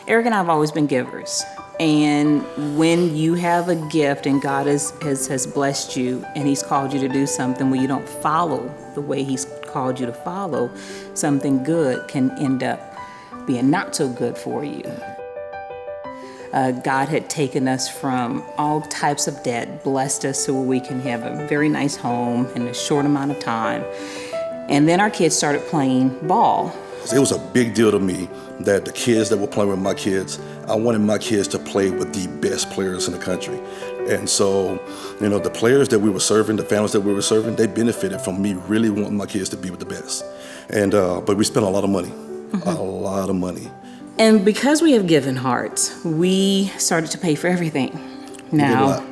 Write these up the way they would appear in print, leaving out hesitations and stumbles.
Eric and I have always been givers. And when you have a gift and God has blessed you and he's called you to do something where you don't follow the way he's called you to follow, something good can end up being not so good for you. God had taken us from all types of debt, blessed us so we can have a very nice home in a short amount of time. And then our kids started playing ball. It was a big deal to me that the kids that were playing with my kids, I wanted my kids to play with the best players in the country. And so, the players that we were serving, the families that we were serving, they benefited from me really wanting my kids to be with the best. And but we spent a lot of money, a lot of money. And because we have given hearts, we started to pay for everything. Now,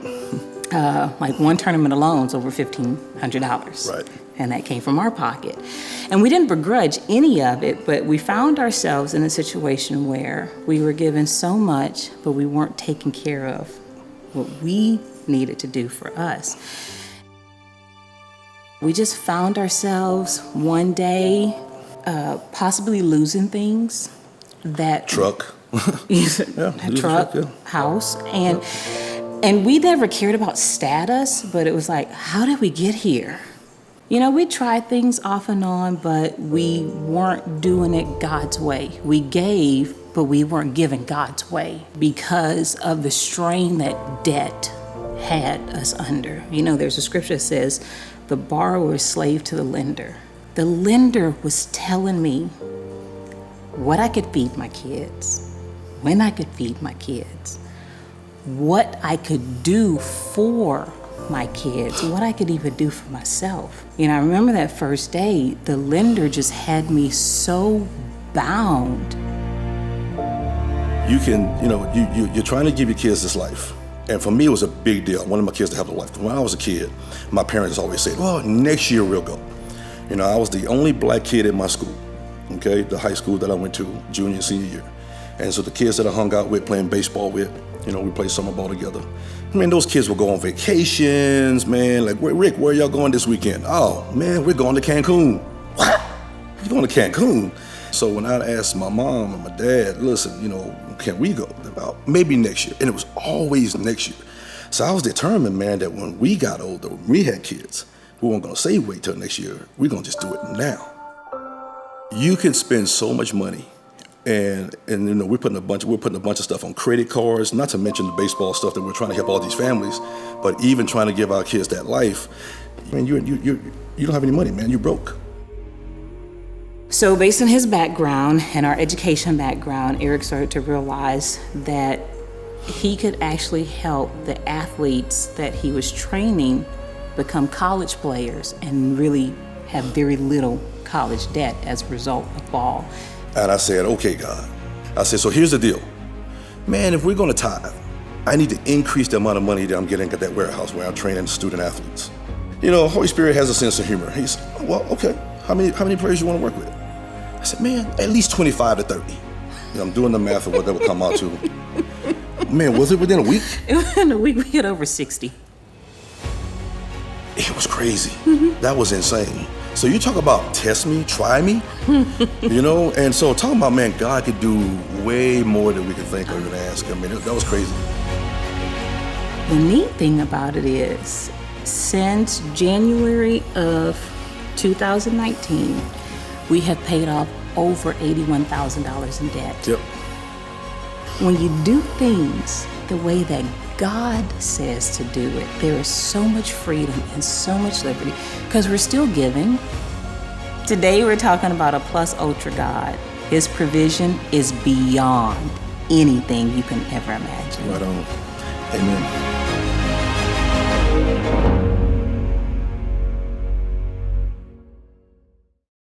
like one tournament alone is over $1,500. Right. And that came from our pocket. And we didn't begrudge any of it, but we found ourselves in a situation where we were given so much, but we weren't taking care of what we needed to do for us. We just found ourselves one day possibly losing things. That truck. Truck, house. And we never cared about status, but it was like, how did we get here? We tried things off and on, but we weren't doing it God's way. We gave, but we weren't giving God's way because of the strain that debt had us under. There's a scripture that says, the borrower is slave to the lender. The lender was telling me what I could feed my kids, when I could feed my kids, what I could do for my kids, what I could even do for myself. I remember that first day, the lender just had me so bound. You're trying to give your kids this life. And for me, it was a big deal. I wanted my kids to have a life. When I was a kid, my parents always said, well, next year we'll go. I was the only black kid in my school, the high school that I went to, junior, senior year. And so the kids that I hung out with, playing baseball with, we played summer ball together. Those kids would go on vacations, man. Like, Rick, where y'all going this weekend? Oh, man, we're going to Cancun. What? You going to Cancun? So when I asked my mom and my dad, listen, can we go? About maybe next year. And it was always next year. So I was determined, man, that when we got older, when we had kids, we weren't going to say wait till next year. We're going to just do it now. You can spend so much money. And we're putting a bunch of stuff on credit cards, not to mention the baseball stuff that we're trying to help all these families, but even trying to give our kids that life. You don't have any money, man. You're broke. So based on his background and our education background, Eric started to realize that he could actually help the athletes that he was training become college players and really have very little college debt as a result of ball. And I said, okay, God. I said, so here's the deal. Man, if we're going to tithe, I need to increase the amount of money that I'm getting at that warehouse where I'm training student athletes. Holy Spirit has a sense of humor. He said, well, okay, how many players you want to work with? I said, man, at least 25 to 30. I'm doing the math of what that would come out to. Man, was it within a week? Within a week, we hit over 60. It was crazy. That was insane. So you talk about test me, try me, and so talking about, man, God could do way more than we could think or even ask. That was crazy. The neat thing about it is, since January of 2019, we have paid off over $81,000 in debt. Yep. When you do things the way that God says to do it, there is so much freedom and so much liberty because we're still giving. Today we're talking about a plus ultra God. His provision is beyond anything you can ever imagine. Right on. Amen.